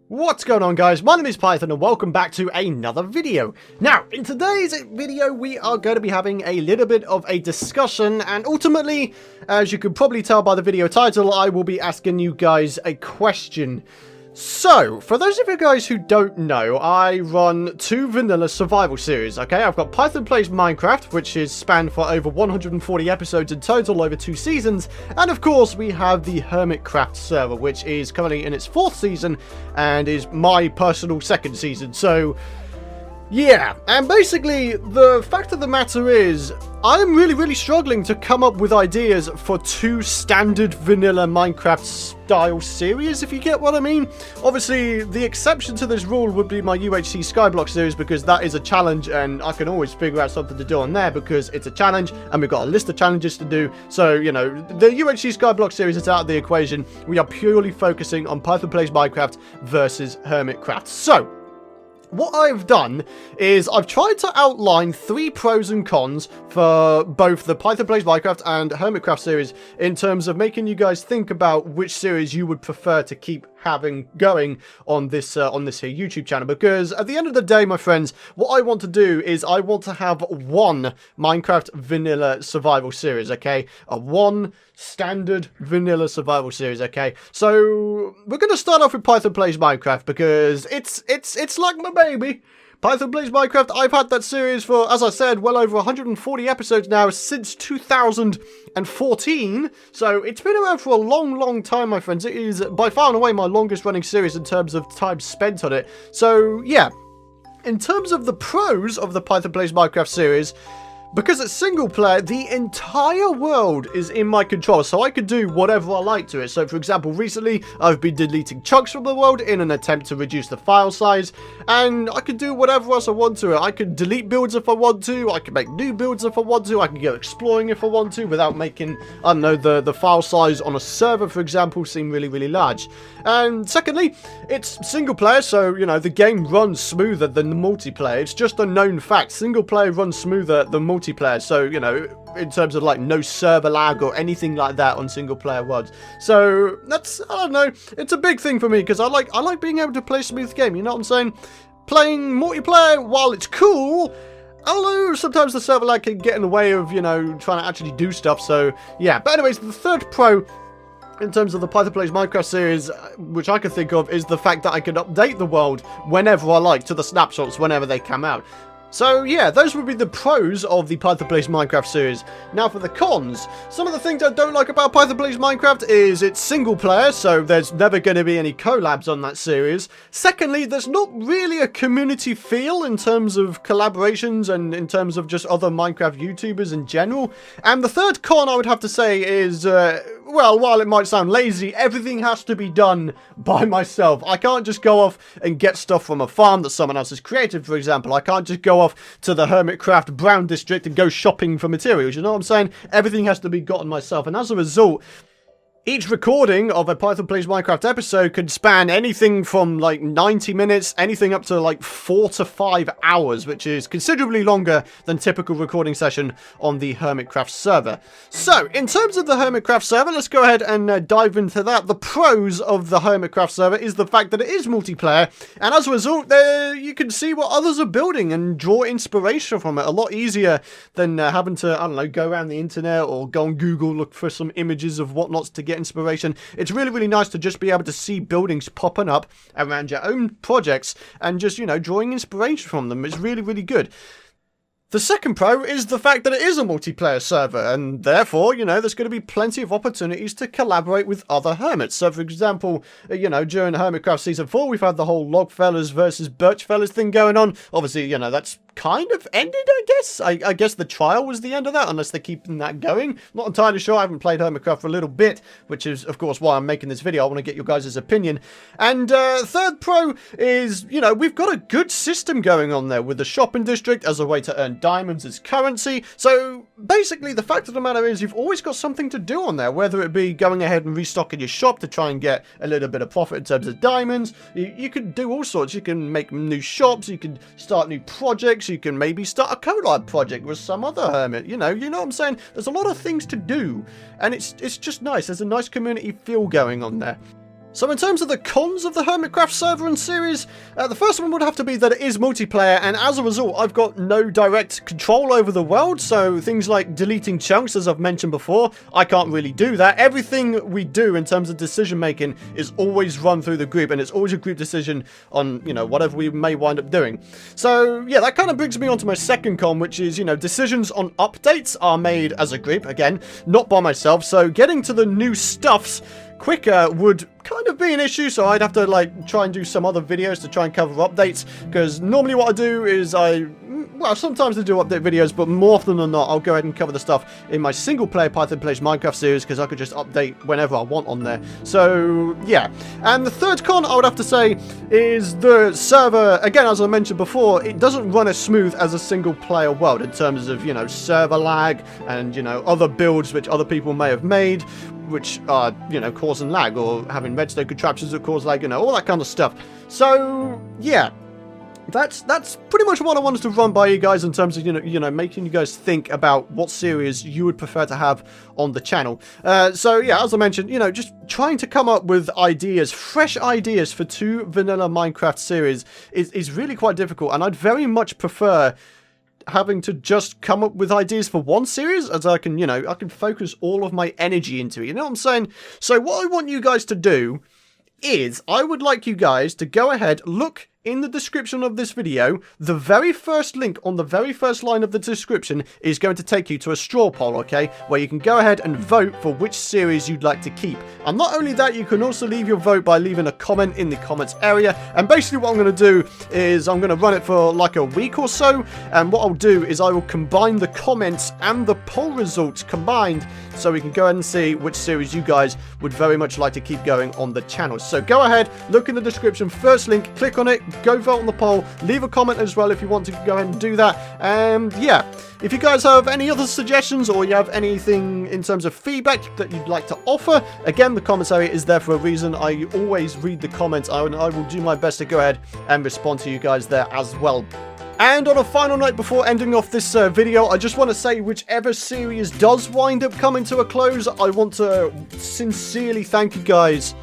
What's going on, guys? My name is Python and welcome back to another video. Now, in today's video we are going to be having a little bit of a discussion, and ultimately, as you could probably tell by the video title, I will be asking you guys a question. So, for those of you guys who don't know, I run two vanilla survival series, okay? I've got Python Plays Minecraft, which is spanned for over 140 episodes in total over 2 seasons, and of course we have the Hermitcraft server, which is currently in its 4th season, and is my personal 2nd season, so... yeah, and basically, the fact of the matter is, I'm really struggling to come up with ideas for 2 standard vanilla Minecraft style series, if you get what I mean. Obviously, the exception to this rule would be my UHC Skyblock series, because that is a challenge, and I can always figure out something to do on there, because it's a challenge, and we've got a list of challenges to do. So, you know, the UHC Skyblock series is out of the equation. We are purely focusing on Python Plays Minecraft versus Hermitcraft. So, what I've done is I've tried to outline 3 pros and cons for both the Python Plays Minecraft and Hermitcraft series in terms of making you guys think about which series you would prefer to keep having going on this here YouTube channel, because at the end of the day, my friends, what I want to do is I want to have one Minecraft vanilla survival series, okay? One standard vanilla survival series, okay? So we're going to start off with Python Plays Minecraft because it's like my baby. Python Plays Minecraft, I've had that series for, as I said, well over 140 episodes now since 2014. So it's been around for a long time, my friends. It is by far and away my longest running series in terms of time spent on it. So yeah, in terms of the pros of the Python Plays Minecraft series, because it's single player, the entire world is in my control, so I could do whatever I like to it. So, for example, recently, I've been deleting chunks from the world in an attempt to reduce the file size, and I could do whatever else I want to it. I could delete builds if I want to, I can make new builds if I want to, I can go exploring if I want to, without making, I don't know, the file size on a server, for example, seem really large. And secondly, it's single player, so, you know, the game runs smoother than the multiplayer. It's just a known fact. Single player runs smoother than multiplayer, so, you know, in terms of like no server lag or anything like that on single player worlds. So that's, I don't know, it's a big thing for me because I like being able to play a smooth game, you know what I'm saying? Playing multiplayer, while it's cool, although sometimes the server lag can get in the way of, you know, trying to actually do stuff. So yeah, but anyways, the third pro in terms of the Python Plays Minecraft series, which I can think of, is the fact that I can update the world whenever I like to the snapshots whenever they come out. So yeah, those would be the pros of the Python Plays Minecraft series. Now for the cons, some of the things I don't like about Python Plays Minecraft is it's single player, so there's never going to be any collabs on that series. Secondly, there's not really a community feel in terms of collaborations and in terms of just other Minecraft YouTubers in general. And the third con I would have to say is, well, while it might sound lazy, everything has to be done by myself. I can't just go off and get stuff from a farm that someone else has created, for example. I can't just go off to the Hermitcraft Brown District and go shopping for materials, you know what I'm saying? Everything has to be gotten myself, and as a result, each recording of a Python Plays Minecraft episode could span anything from like 90 minutes, anything up to like 4 to 5 hours, which is considerably longer than typical recording session on the Hermitcraft server. So, in terms of the Hermitcraft server, let's go ahead and dive into that. The pros of the Hermitcraft server is the fact that it is multiplayer, and as a result, you can see what others are building and draw inspiration from it a lot easier than having to, I don't know, go around the internet or go on Google, look for some images of whatnots to get inspiration. It's really nice to just be able to see buildings popping up around your own projects and just, you know, drawing inspiration from them. It's really good. The second pro is the fact that it is a multiplayer server, and therefore, you know, there's going to be plenty of opportunities to collaborate with other hermits. So, for example, you know, during Hermitcraft Season 4, we've had the whole Log Fellas versus Birch Fellas thing going on. Obviously, you know, that's kind of ended, I guess. I guess the trial was the end of that, unless they're keeping that going. Not entirely sure. I haven't played Hermitcraft for a little bit, which is, of course, why I'm making this video. I want to get your guys' opinion. And third pro is, you know, we've got a good system going on there with the shopping district as a way to earn diamonds as currency. So basically, the fact of the matter is you've always got something to do on there, whether it be going ahead and restocking your shop to try and get a little bit of profit in terms of diamonds. You can do all sorts. You can make new shops, you can start new projects, you can maybe start a collab project with some other hermit. You know what I'm saying? There's a lot of things to do, and it's just nice. There's a nice community feel going on there. So in terms of the cons of the Hermitcraft server and series, the first one would have to be that it is multiplayer, and as a result I've got no direct control over the world, so things like deleting chunks, as I've mentioned before, I can't really do that. Everything we do in terms of decision making is always run through the group, and it's always a group decision on, you know, whatever we may wind up doing. So yeah, that kind of brings me on to my second con, which is, you know, decisions on updates are made as a group, again, not by myself, so getting to the new stuffs quicker would kind of be an issue, so I'd have to like try and do some other videos to try and cover updates, because normally what I do is well, sometimes I do update videos, but more often than not I'll go ahead and cover the stuff in my single player Python Plays Minecraft series, because I could just update whenever I want on there. So yeah, and the third con I would have to say is the server, again, as I mentioned before, it doesn't run as smooth as a single player world in terms of, you know, server lag and, you know, other builds which other people may have made, which are, you know, causing lag, or having redstone contraptions that cause lag, you know, all that kind of stuff. So yeah, that's pretty much what I wanted to run by you guys in terms of, you know, making you guys think about what series you would prefer to have on the channel. So yeah, as I mentioned, you know, just trying to come up with ideas, fresh ideas for 2 vanilla Minecraft series is really quite difficult, and I'd very much prefer having to just come up with ideas for one series, as I can, you know, I can focus all of my energy into it, you know what I'm saying? So what I want you guys to do is, I would like you guys to go ahead, look in the description of this video. The very first link on the very first line of the description is going to take you to a straw poll, okay, where you can go ahead and vote for which series you'd like to keep. And not only that, you can also leave your vote by leaving a comment in the comments area. And basically what I'm going to do is I'm going to run it for like a week or so, and what I'll do is I will combine the comments and the poll results combined, so we can go ahead and see which series you guys would very much like to keep going on the channel. So go ahead, look in the description, first link, click on it, go vote on the poll, leave a comment as well if you want to go ahead and do that. And yeah, if you guys have any other suggestions, or you have anything in terms of feedback that you'd like to offer, again, the comments area is there for a reason. I always read the comments, and I will do my best to go ahead and respond to you guys there as well. And on a final note before ending off this video, I just want to say, whichever series does wind up coming to a close, I want to sincerely thank you guys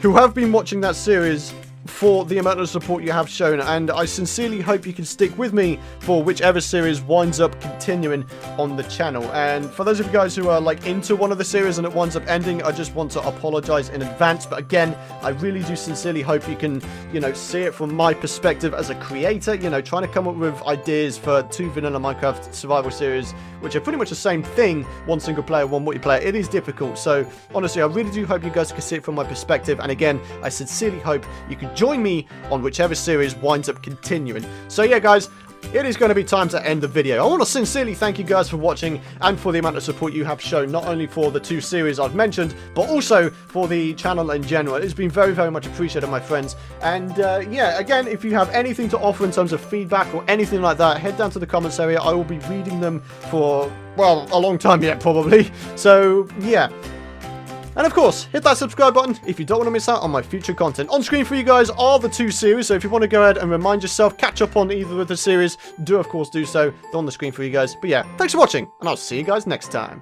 who have been watching that series for the amount of support you have shown, and I sincerely hope you can stick with me for whichever series winds up continuing on the channel. And for those of you guys who are like into one of the series and it winds up ending, I just want to apologize in advance. But again, I really do sincerely hope you can, you know, see it from my perspective as a creator, you know, trying to come up with ideas for 2 vanilla Minecraft survival series, which are pretty much the same thing, one single player, one multiplayer. It is difficult, so honestly, I really do hope you guys can see it from my perspective. And again, I sincerely hope you can join me on whichever series winds up continuing. So yeah, guys, it is going to be time to end the video. I want to sincerely thank you guys for watching, and for the amount of support you have shown, not only for the 2 series I've mentioned, but also for the channel in general. It's been very, very much appreciated, my friends. And yeah, again, if you have anything to offer in terms of feedback or anything like that, head down to the comments area. I will be reading them for, well, a long time yet, probably. So yeah. And of course, hit that subscribe button if you don't want to miss out on my future content. On screen for you guys are the 2 series, so if you want to go ahead and remind yourself, catch up on either of the series, do of course do so. They're on the screen for you guys. But yeah, thanks for watching, and I'll see you guys next time.